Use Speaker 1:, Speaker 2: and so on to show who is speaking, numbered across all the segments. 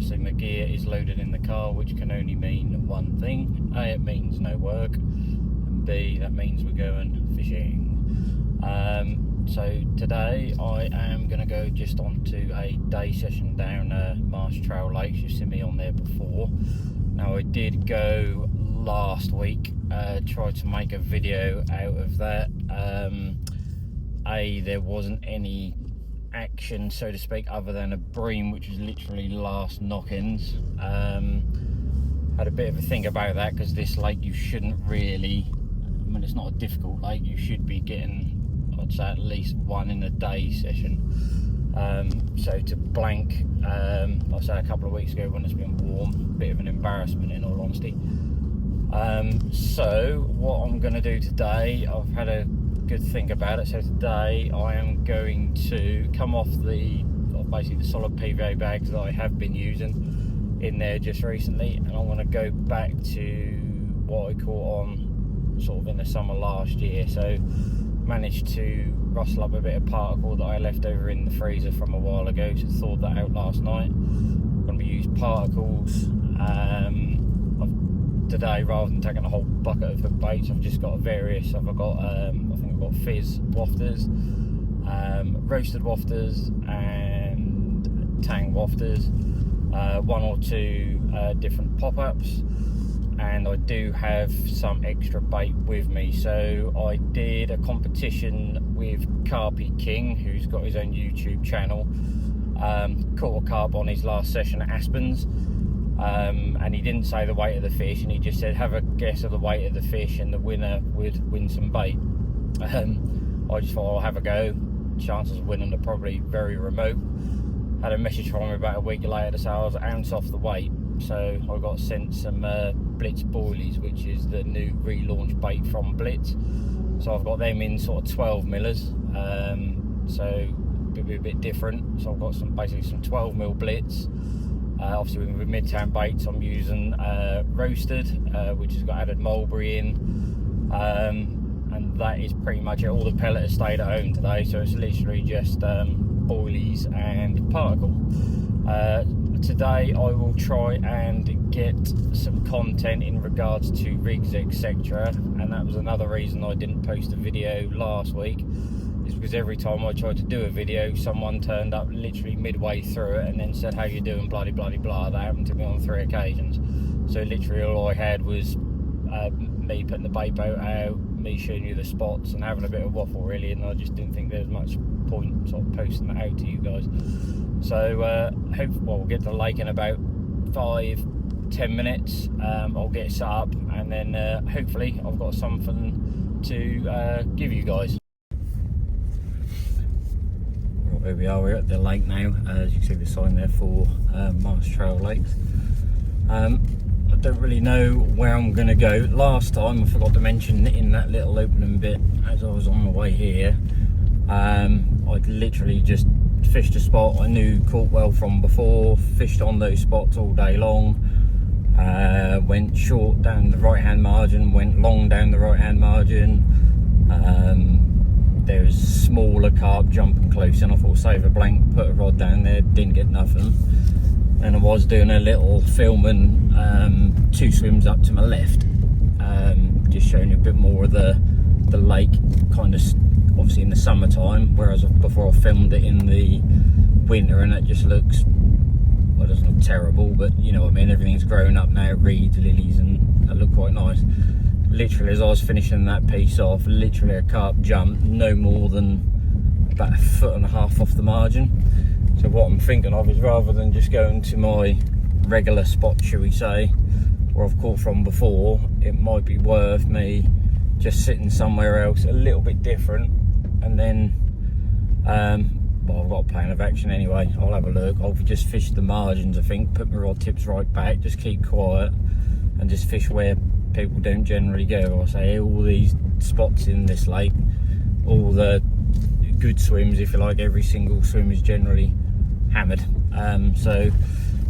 Speaker 1: obviously my gear is loaded in the car, which can only mean one thing. A, it means no work, and B, that means we're going fishing. So today I am going to go just onto a day session down Marsh Trail Lakes. You've seen me on there before. Now I did go last week, tried to make a video out of that. There wasn't any action, so to speak, other than a bream, which was literally last knock-ins. Had a bit of a think about that, because this lake you shouldn't really, I mean, it's not a difficult lake, you should be getting, I'd say, at least one in a day session. So to blank, I say a couple of weeks ago when it's been warm, a bit of an embarrassment in all honesty. So what I'm going to do today, I've had a good think about it. So today I am going to come off basically the solid PVA bags that I have been using in there just recently, and I'm going to go back to what I caught on sort of in the summer last year. So managed to rustle up a bit of particle that I left over in the freezer from a while ago, so thawed that out last night. I'm going to use particles today rather than taking a whole bucket of hook baits. I've just got various. I've got I think I've got fizz wafters, roasted wafters, and tang wafters. One or two different pop-ups, and I do have some extra bait with me. So I did a competition with Carping, who's got his own YouTube channel. Caught a carp on his last session at Aspens. And he didn't say the weight of the fish, and he just said have a guess of the weight of the fish and the winner would win some bait. I just thought I'll have a go. Chances of winning are probably very remote. Had a message from him about a week later to say I was an ounce off the weight, so I got sent some Blitz boilies, which is the new relaunch bait from Blitz. So I've got them in sort of 12 millers, so it'll be a bit different. So I've got basically some 12 mil Blitz. Obviously with Midtown baits I'm using roasted, which has got added mulberry in, and that is pretty much it. All the pellet has stayed at home today, so it's literally just boilies and particle. Today I will try and get some content in regards to rigs, etc., and that was another reason I didn't post a video last week, is because every time I tried to do a video, someone turned up literally midway through it and then said, how you doing, bloody blah. That happened to me on 3 occasions. So literally all I had was me putting the bait boat out, me showing you the spots and having a bit of waffle really, and I just didn't think there was much point sort of posting that out to you guys. So we'll get to the lake in about 5-10 minutes. I'll get it set up, and then hopefully I've got something to give you guys. Here we are, we're at the lake now. As you can see the sign there for Marsh Trail Lakes. I don't really know where I'm going to go. Last time I forgot to mention in that little opening bit as I was on the way here, I'd literally just fished a spot I knew caught well from before, fished on those spots all day long, went short down the right hand margin, went long down the right hand margin. There's smaller carp jumping close, and I thought save a blank, put a rod down there, didn't get nothing. And I was doing a little filming 2 swims up to my left, just showing you a bit more of the lake, kind of obviously in the summertime, whereas before I filmed it in the winter, and it just looks, well, it doesn't look terrible, but you know what I mean, everything's grown up now, reeds, lilies, and they look quite nice. Literally as I was finishing that piece off, literally a carp jumped no more than about 1.5 foot off the margin. So what I'm thinking of is, rather than just going to my regular spot, shall we say, where I've caught from before, it might be worth me just sitting somewhere else a little bit different, and then well, I've got a plan of action anyway. I'll have a look. I'll just fish the margins, I think, put my rod tips right back, just keep quiet and just fish where people don't generally go. I say all these spots in this lake, all the good swims, if you like, every single swim is generally hammered. So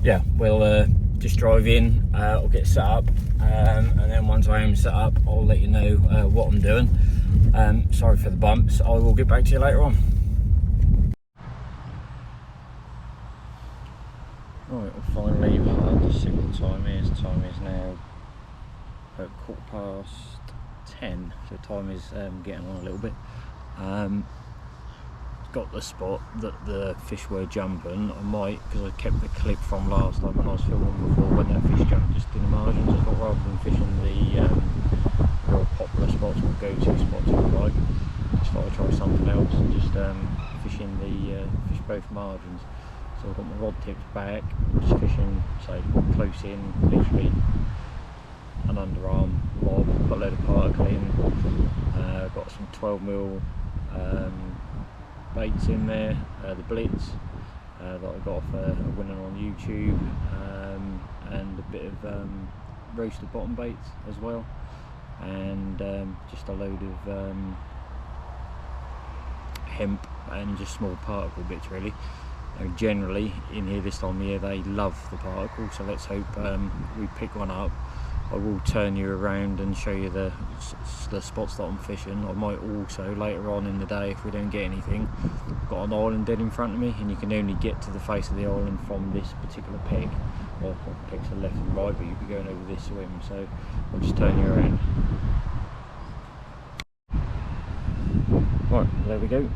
Speaker 1: yeah, we'll just drive in, I'll get set up, and then once I am set up I'll let you know what I'm doing. Sorry for the bumps, I will get back to you later on. Right, well finally, I'll just see what the time is. The time is now about 10:15, so time is getting on a little bit. Got the spot that the fish were jumping. I might, because I kept the clip from last time when I was filming before when that fish jumped just in the margins. I thought rather than fishing the real popular spots or go-to spots if you like, just thought I'd try something else and just fishing the fish both margins. So I've got my rod tips back, just fishing, say, close in, literally an underarm lob, got a load of particle in, got some 12mm baits in there, the Blitz that I got off a winner on YouTube, and a bit of roasted bottom baits as well, and just a load of hemp and just small particle bits really. Generally in here this time of year they love the particle, so let's hope we pick one up. I will turn you around and show you the spots that I'm fishing. I might also later on in the day, if we don't get anything, I've got an island dead in front of me and you can only get to the face of the island from this particular peg. Well, pegs are left and right, but you'll be going over this swim, so I'll just turn you around. Right, there we go.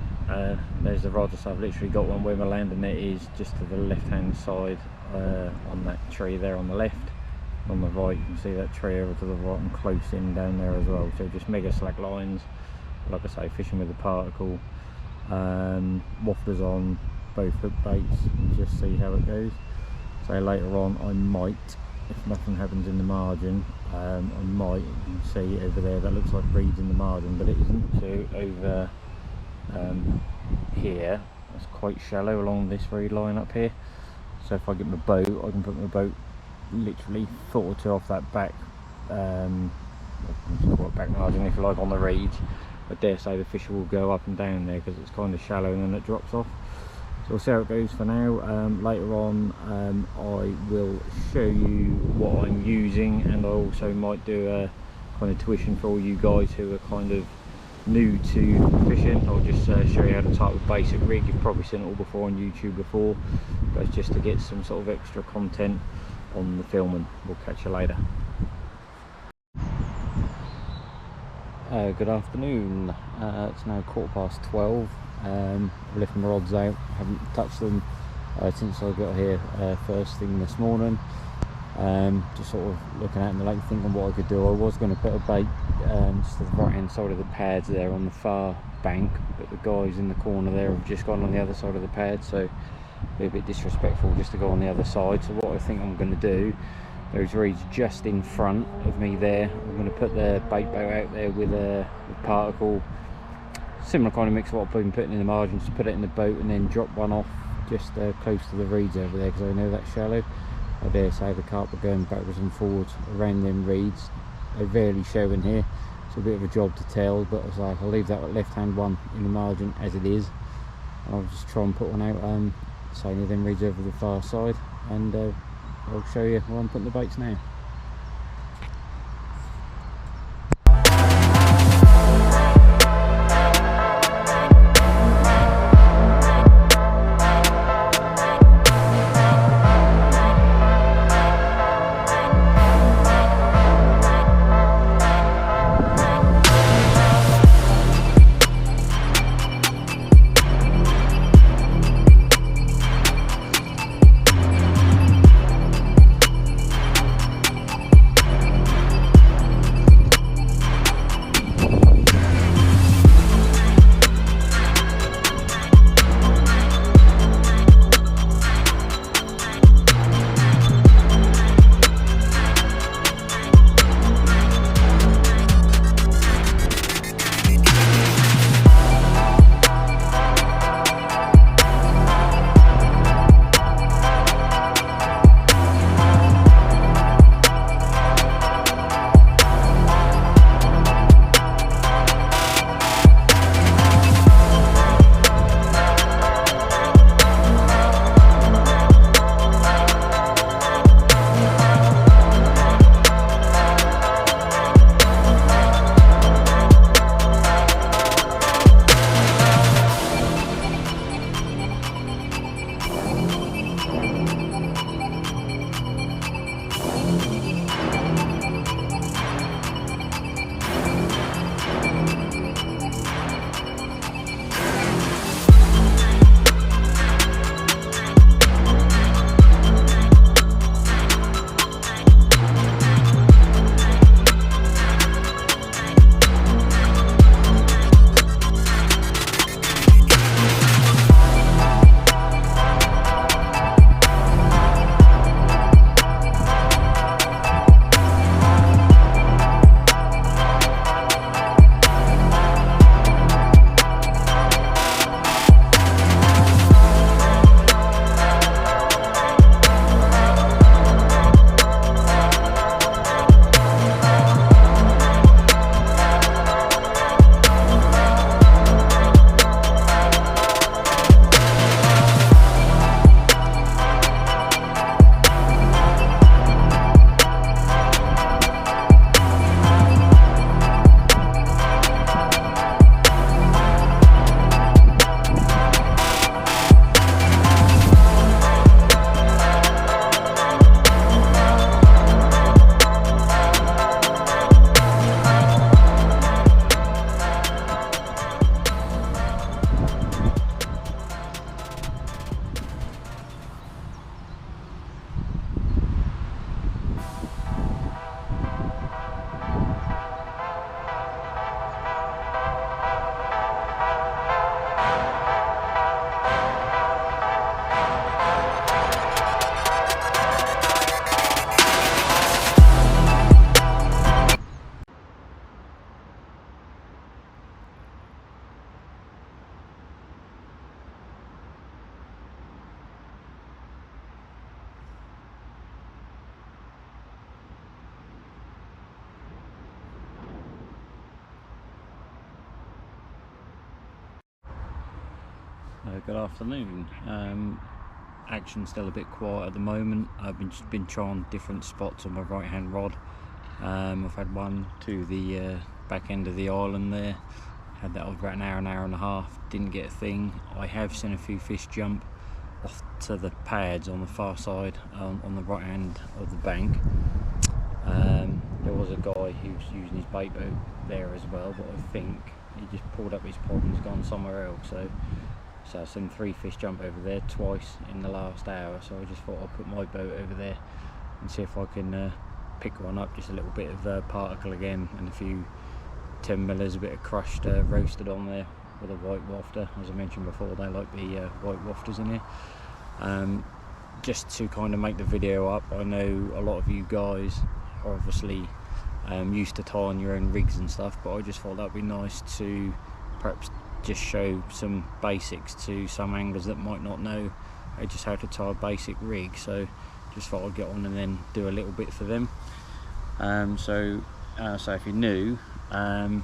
Speaker 1: There's the rod, so I've literally got one where my landing net is, just to the left hand side on that tree there on the left. On the right you can see that tree over to the right and close in down there as well, so just mega slack lines, like I say, fishing with the particle, wafters on both hook baits and just see how it goes. So later on I might, if nothing happens in the margin, I might, you can see over there that looks like reeds in the margin but it isn't. So over here it's quite shallow along this reed line up here, so if I get my boat I can put my boat literally foot or two off that back, back margin if you like, on the reeds. I dare say the fish will go up and down there because it's kind of shallow and then it drops off. So we'll see how it goes for now. Later on I will show you what I'm using, and I also might do a kind of tuition for all you guys who are kind of new to fishing. I'll just show you how to type a basic rig. You've probably seen it all before on YouTube before, but it's just to get some sort of extra content on the filming. We'll catch you later. Good afternoon. It's now 12:15. I've left my rods out, haven't touched them since I got here first thing this morning. Just sort of looking out in the lake thinking what I could do. I was going to put a bait just to the right hand side of the pads there on the far bank, but the guys in the corner there have just gone on the other side of the pad, so it'd be a bit disrespectful just to go on the other side. So what I think I'm going to do, there's reeds just in front of me there. I'm going to put the bait boat out there with particle, similar kind of mix of what I've been putting in the margins, to put it in the boat and then drop one off just close to the reeds over there, because I know that's shallow. I dare say the carp are going backwards and forwards around them reeds. They rarely show in here. It's a bit of a job to tell, but as I'll leave that left hand one in the margin as it is. I'll just try and put one out say near them reeds over the far side, and I'll show you where I'm putting the baits now. Good afternoon. Action's still a bit quiet at the moment. I've been trying different spots on my right hand rod. I've had one to the back end of the island there. Had that over about an hour and a half. Didn't get a thing. I have seen a few fish jump off to the pads on the far side, on the right hand of the bank. There was a guy who was using his bait boat there as well, but I think he just pulled up his pod and he's gone somewhere else. So I've seen 3 fish jump over there twice in the last hour, so I just thought I'd put my boat over there and see if I can pick one up. Just a little bit of particle again, and a few 10 millers, a bit of crushed roasted on there with a white wafter. As I mentioned before, they like the white wafters in here. Just to kind of make the video up, I know a lot of you guys are obviously used to tying your own rigs and stuff, but I just thought that'd be nice to perhaps just show some basics to some anglers that might not know just how to tie a basic rig. So just thought I'd get on and then do a little bit for them. So if you're new, I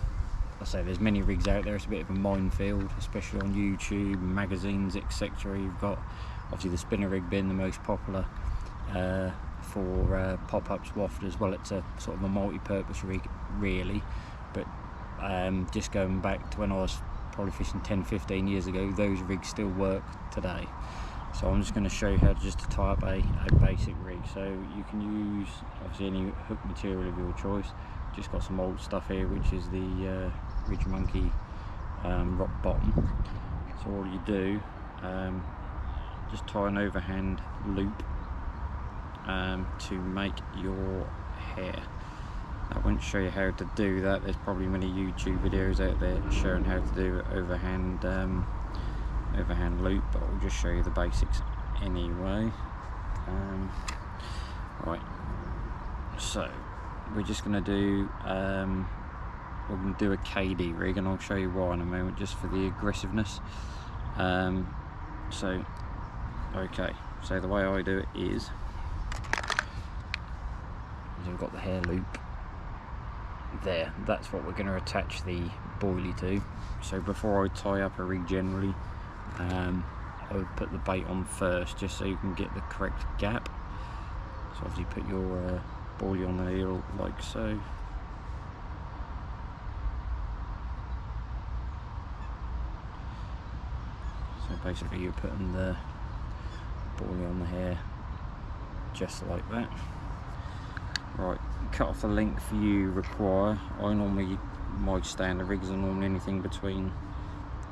Speaker 1: say there's many rigs out there. It's a bit of a minefield, especially on YouTube and magazines, etc. You've got obviously the spinner rig being the most popular for pop-ups, wafters. Well, it's a sort of a multi-purpose rig really, but just going back to when I was probably fishing 10-15 years ago, those rigs still work today. So I'm just going to show you how to tie up a basic rig. So you can use obviously any hook material of your choice. Just got some old stuff here, which is the Ridge Monkey rock bottom. So all you do, just tie an overhand loop to make your hair. I won't show you how to do that. There's probably many YouTube videos out there showing how to do overhand loop, but I'll just show you the basics anyway. Right, so we're just going to do we're going to do a KD rig, and I'll show you why in a moment, just for the aggressiveness. So the way I do it is we've got the hair loop there. That's what we're going to attach the boilie to. So before I tie up a rig generally, I would put the bait on first, just so you can get the correct gap. So obviously put your boilie on the heel like so. So basically you're putting the boilie on the hair just like that. Right, cut off the length you require. My standard rigs are normally anything between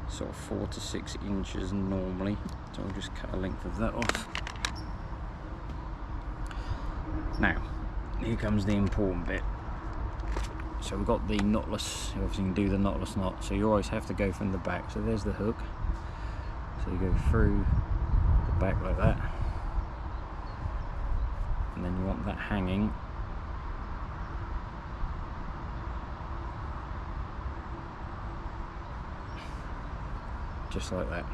Speaker 1: sort of 4 to 6 inches normally, so I'll just cut a length of that off. Now, here comes the important bit. So we've got the knotless. You obviously can do the knotless knot, so you always have to go from the back. So there's the hook, so you go through the back like that, and then you want that hanging just like that.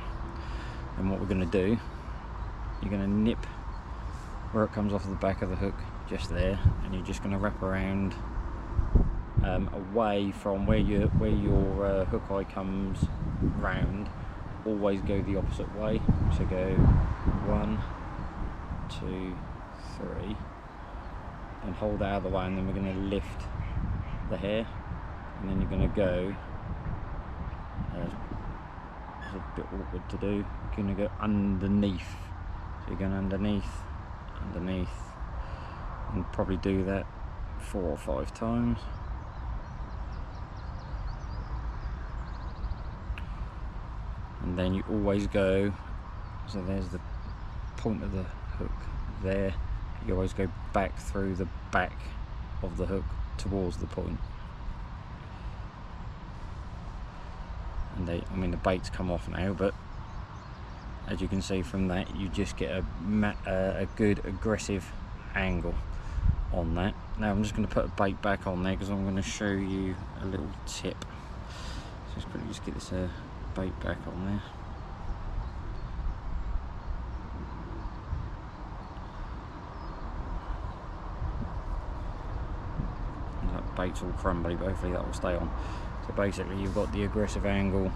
Speaker 1: And what we're going to do, you're going to nip where it comes off the back of the hook, just there, and you're just going to wrap around away from where your hook eye comes round. Always go the opposite way, so go 1, 2, 3, and hold out of the way, and then we're going to lift the hair, and then you're going to go it's a bit awkward to do. You're going to go underneath, so you're going underneath, and probably do that 4 or 5 times. And then you always go, so there's the point of the hook there, you always go back through the back of the hook towards the point. And the baits come off now, but as you can see from that, you just get a good aggressive angle on that. Now I'm just going to put a bait back on there because I'm going to show you a little tip. So just get this bait back on there. That bait's all crumbly, but hopefully that will stay on. So basically you've got the aggressive angle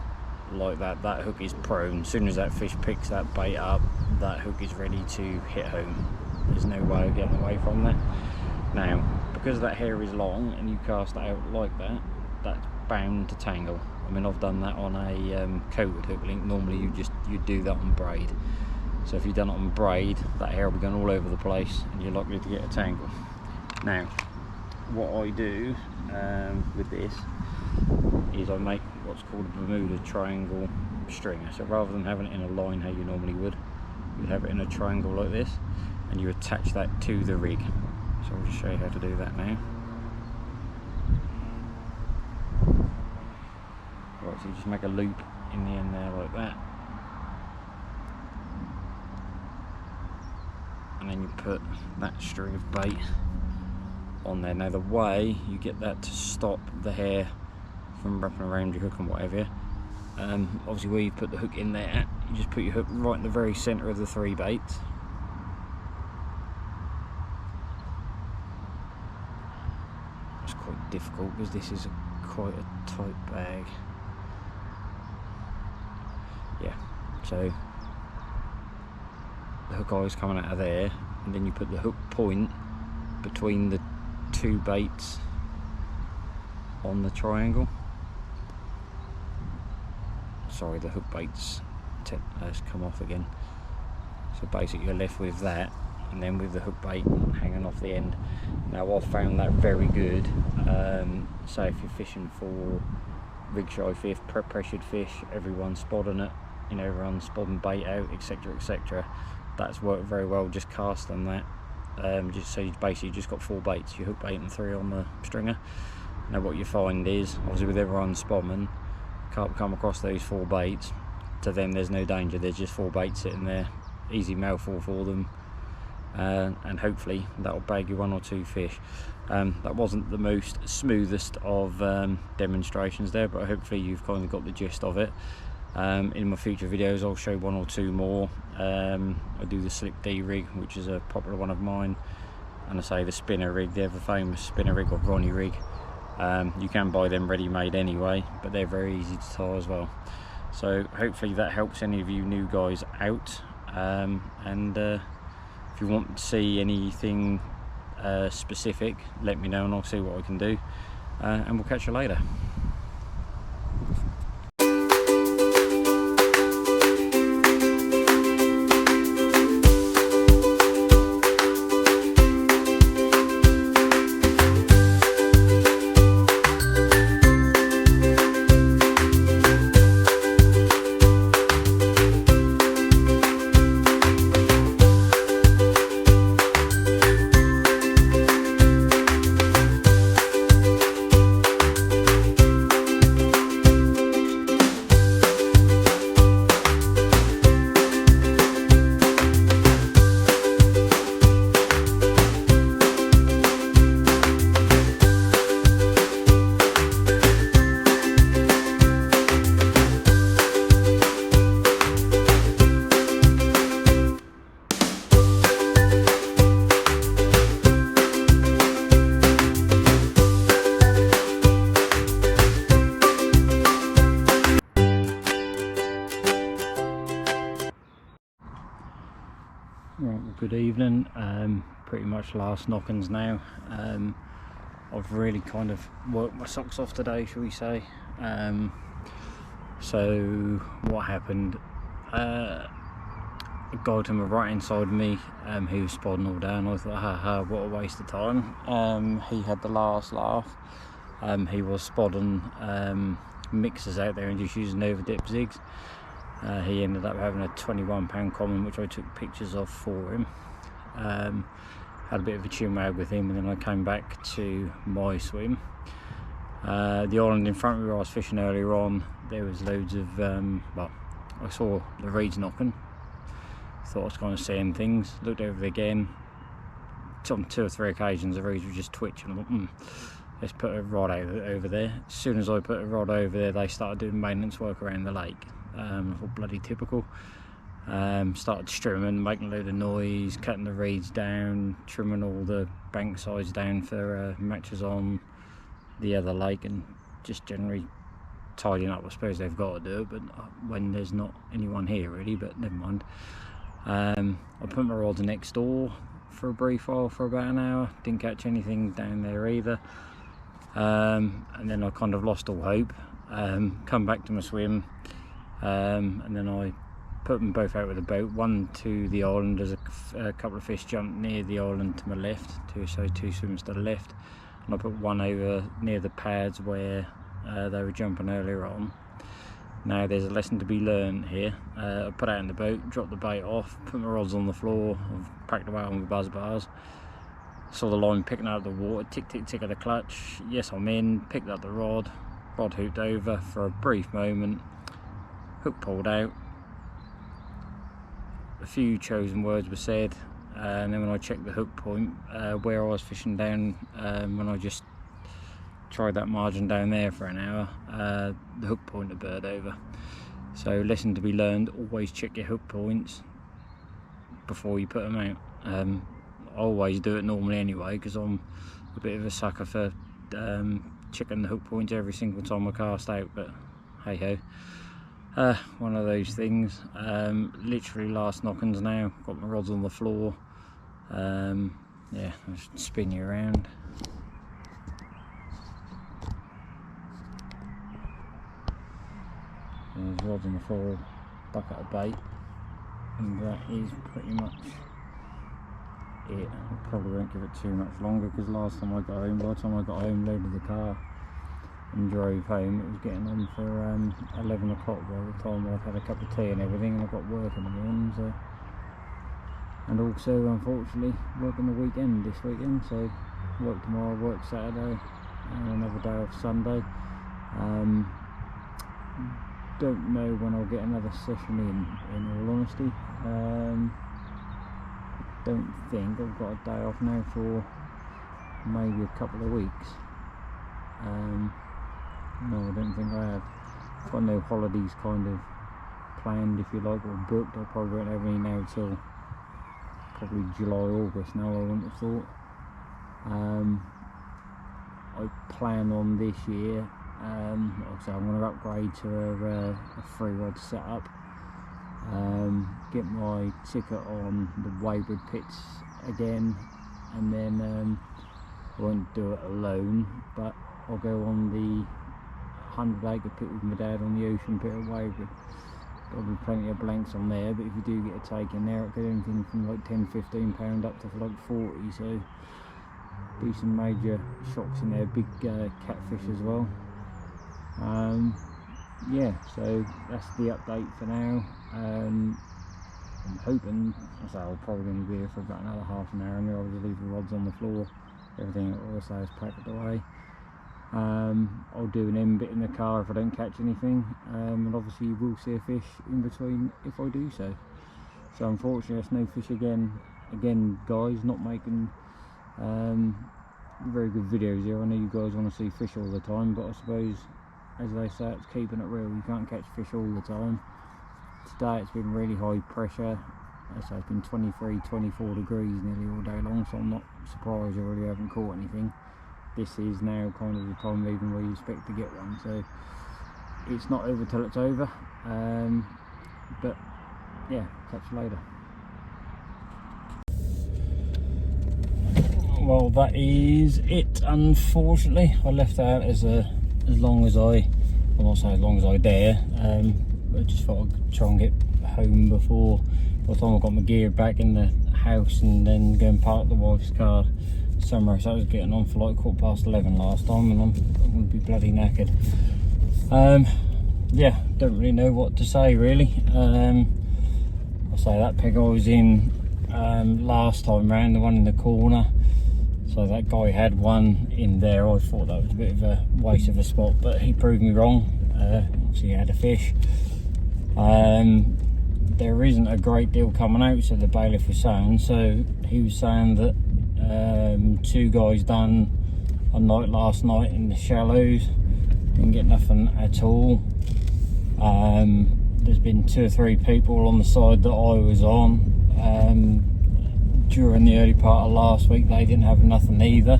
Speaker 1: like that, that hook is prone. As soon as that fish picks that bait up, that hook is ready to hit home. There's no way of getting away from that. Now, because that hair is long and you cast it out like that, that's bound to tangle. I mean, I've done that on a coated hook link. Normally you do that on braid. So if you've done it on braid, that hair will be going all over the place and you're likely to get a tangle. Now, what I do with this is I make what's called a Bermuda triangle stringer. So rather than having it in a line how you normally would, you have it in a triangle like this, and you attach that to the rig. So I'll just show you how to do that now. Right, so you just make a loop in the end there like that, and then you put that string of bait on there. Now the way you get that to stop the hair from wrapping around your hook and whatever, obviously where you put the hook in there, you just put your hook right in the very centre of the 3 baits. It's quite difficult because this is quite a tight bag. Yeah, so the hook eye is coming out of there, and then you put the hook point between the 2 baits on the triangle. Sorry, the hook baits has come off again. So basically you're left with that, and then with the hook bait hanging off the end. Now I've found that very good. Say if you're fishing for rig shy fish, pressured fish, everyone's spotting it, you know, everyone's spotting bait out, etc, etc. That's worked very well. Just cast on that. Just so you basically just got 4 baits, your hook bait and 3 on the stringer. Now what you find is, obviously with everyone spotting, carp come across those 4 baits, to them there's no danger, there's just 4 baits sitting there, easy mouthful for them, and hopefully that'll bag you 1 or 2 fish. That wasn't the most smoothest of demonstrations there, but hopefully you've kind of got the gist of it. In my future videos I'll show 1 or 2 more. I do the Slick D rig, which is a popular one of mine, and I say the spinner rig, the ever famous spinner rig or Ronnie rig. You can buy them ready-made anyway, but they're very easy to tie as well. So hopefully that helps any of you new guys out, and if you want to see anything specific, let me know and I'll see what I can do, and we'll catch you later. Right, well, good evening. Pretty much last knockings now. I've really kind of worked my socks off today, shall we say. So what happened, a guy to my right hand side of me, he was spodding all down. I thought, haha, what a waste of time. He had the last laugh. He was spodding mixers out there and just using over dip zigs. He ended up having a 21-pound common, which I took pictures of for him. Had a bit of a chin wag with him, and then I came back to my swim. The island in front of me where I was fishing earlier on, there was loads of, well, I saw the reeds knocking. Thought I was kind of seeing things. Looked over there again. On 2 or 3 occasions the reeds were just twitching. I thought, let's put a rod over there. As soon as I put a rod over there, they started doing maintenance work around the lake. I thought, bloody typical. Started strimming, making a load of noise, cutting the reeds down, trimming all the bank sides down for matches on the other lake, and just generally tidying up. I suppose they've got to do it, but when there's not anyone here really, but never mind. I put my rods next door for a brief while for about an hour, didn't catch anything down there either, and then I kind of lost all hope. Come back to my swim, and then I put them both out with the boat, one to the island as a couple of fish jumped near the island to my left, so two swims to the left, and I put one over near the pads where they were jumping earlier on. Now there's a lesson to be learned here. I put out in the boat, dropped the bait off, put my rods on the floor, I've packed away on the buzz bars, saw the line picking out of the water, tick tick tick of the clutch, yes I'm in, picked up the rod hooked over for a brief moment, hook pulled out, a few chosen words were said, and then when I checked the hook point where I was fishing down, when I just tried that margin down there for an hour, the hook point had burred over. So lesson to be learned, always check your hook points before you put them out. I always do it normally anyway, because I'm a bit of a sucker for checking the hook points every single time I cast out, but hey ho, one of those things. Literally last knockings now, got my rods on the floor. Yeah, I'll just spin you around. There's rods on the floor, bucket of bait, and that is pretty much it. I probably won't give it too much longer, because last time I got home, by the time I got home, loaded the car and drove home, it was getting on for 11 o'clock by the time I'd had a cup of tea and everything, and I've got work in the morning, so, and also unfortunately working the weekend this weekend, so work tomorrow, work Saturday, and another day off Sunday. Don't know when I'll get another session in all honesty. Don't think I've got a day off now for maybe a couple of weeks. No, I don't think I have. I've got no holidays kind of planned, if you like, or booked. I probably won't have any now till probably July, August now, I wouldn't have thought. I plan on this year, so I'm going to upgrade to a 3-rod setup, get my ticket on the Wayward pits again, and then I won't do it alone, but I'll go on the 100-acre pit with my dad on the ocean pit at Wayward. There'll be plenty of blanks on there, but if you do get a take in there, it could anything from like £10–15 up to like 40, so be some major shocks in there, big catfish as well. Yeah, so that's the update for now. I'm hoping, so I'm probably going to be here for about another half an hour, and I'll just leave the rods on the floor, everything also is packed away. I'll do an end bit in the car if I don't catch anything, and obviously you will see a fish in between if I do so. So unfortunately there's no fish again guys, not making very good videos here. I know you guys want to see fish all the time, but I suppose, as they say, it's keeping it real. You can't catch fish all the time. Today it's been really high pressure, so it's been 23–24 degrees nearly all day long, so I'm not surprised I really haven't caught anything. This is now kind of the time even where you expect to get one, so it's not over till it's over. But yeah, catch you later. Well, that is it, unfortunately. I left out as long as I, well, not say as long as I dare, but I just thought I'd try and get home before, by the time I got my gear back in the house and then go and park the wife's car somewhere. So I was getting on for like 11:15 last time, and I'm going to be bloody knackered. Yeah, don't really know what to say really. I'll say that peg I was in last time round, the one in the corner, so that guy had one in there. I thought that was a bit of a waste of a spot, but he proved me wrong. Obviously he had a fish. There isn't a great deal coming out, so the bailiff was saying. So he was saying that 2 guys done a night last night in the shallows, didn't get nothing at all. There's been 2 or 3 people on the side that I was on during the early part of last week. They didn't have nothing either.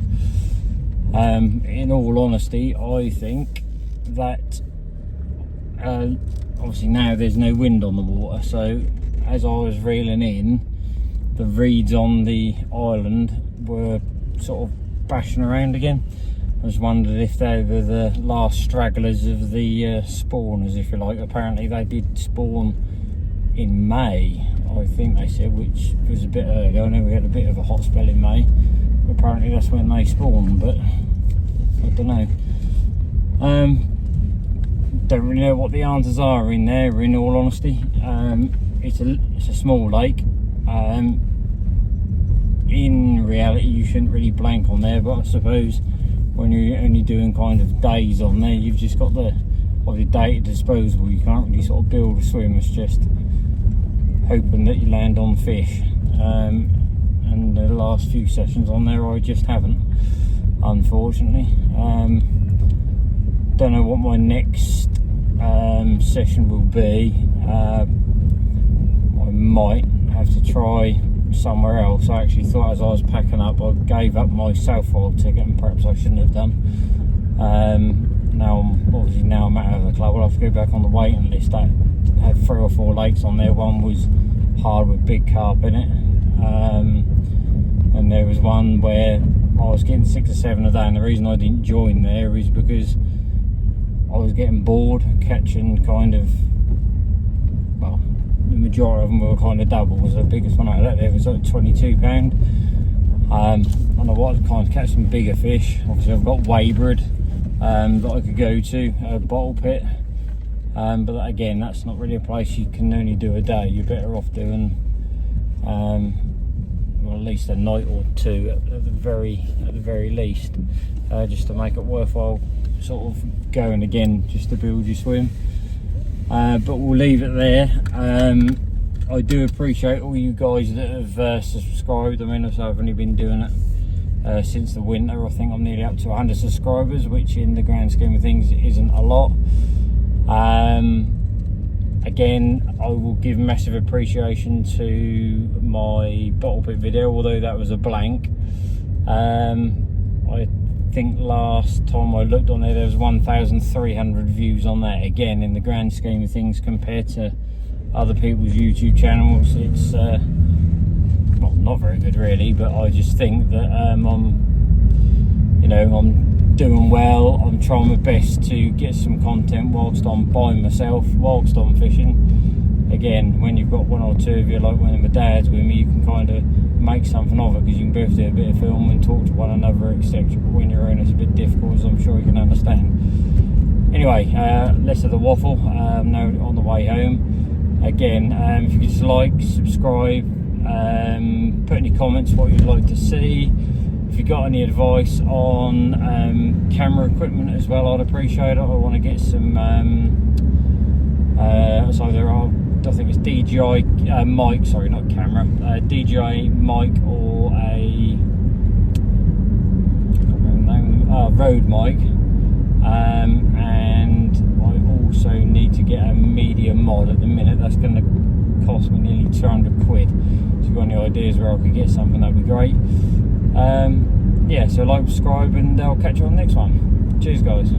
Speaker 1: In all honesty, I think that obviously now there's no wind on the water, so as I was reeling in, the reeds on the island were sort of bashing around again. I just wondered if they were the last stragglers of the spawners, if you like. Apparently they did spawn in May, I think they said, which was a bit early. I know we had a bit of a hot spell in May, but apparently that's when they spawn, but I don't know. Don't really know what the answers are in there, in all honesty. It's a small lake. In reality you shouldn't really blank on there, but I suppose when you're only doing kind of days on there, you've just got the day at disposal. You can't really sort of build a swim. It's just hoping that you land on fish, and the last few sessions on there I just haven't, unfortunately. Don't know what my next session will be. I might have to try somewhere else. I actually thought as I was packing up I gave up my South Isle ticket, and perhaps I shouldn't have done. Now I'm out of the club. I'll have to go back on the waiting list. I had 3 or 4 lakes on there. One was hard with big carp in it, and there was one where I was getting 6 or 7 a day, and the reason I didn't join there is because I was getting bored catching kind of, well, the majority of them were kind of doubles. The biggest one I had there was like £22. I don't know what, kind of catch some bigger fish. Obviously I've got Weybrid that I could go to, a bottle pit, but again that's not really a place you can only do a day. You're better off doing well, at least a night or two at the very least, just to make it worthwhile sort of going again, just to build your swim. But we'll leave it there. I do appreciate all you guys that have subscribed. I mean, I've only been doing it since the winter. I think I'm nearly up to 100 subscribers, which in the grand scheme of things isn't a lot. Again, I will give massive appreciation to my bottle pit video, although that was a blank. I think last time I looked on there was 1,300 views on that. Again, in the grand scheme of things, compared to other people's YouTube channels, it's well, not very good really, but I just think that I'm doing well. I'm trying my best to get some content whilst I'm by myself, whilst I'm fishing. Again, when you've got 1 or 2 of you, like when my dad's with me, you can kind of make something of it, because you can both do a bit of film and talk to one another, etc. But when you're in, it's a bit difficult, as I'm sure you can understand. Anyway, less of the waffle. Now on the way home. Again, if you could just like, subscribe, put any comments what you'd like to see. If you got any advice on camera equipment as well, I'd appreciate it. I want to get some so there are, I think it's DJI mic, sorry, not camera, DJI mic or a Rode mic, and I also need to get a media mod. At the minute that's going to cost me nearly 200 quid. So if you've got any ideas where I could get something, that'd be great. Yeah, so like, subscribe, and I'll catch you on the next one. Cheers guys.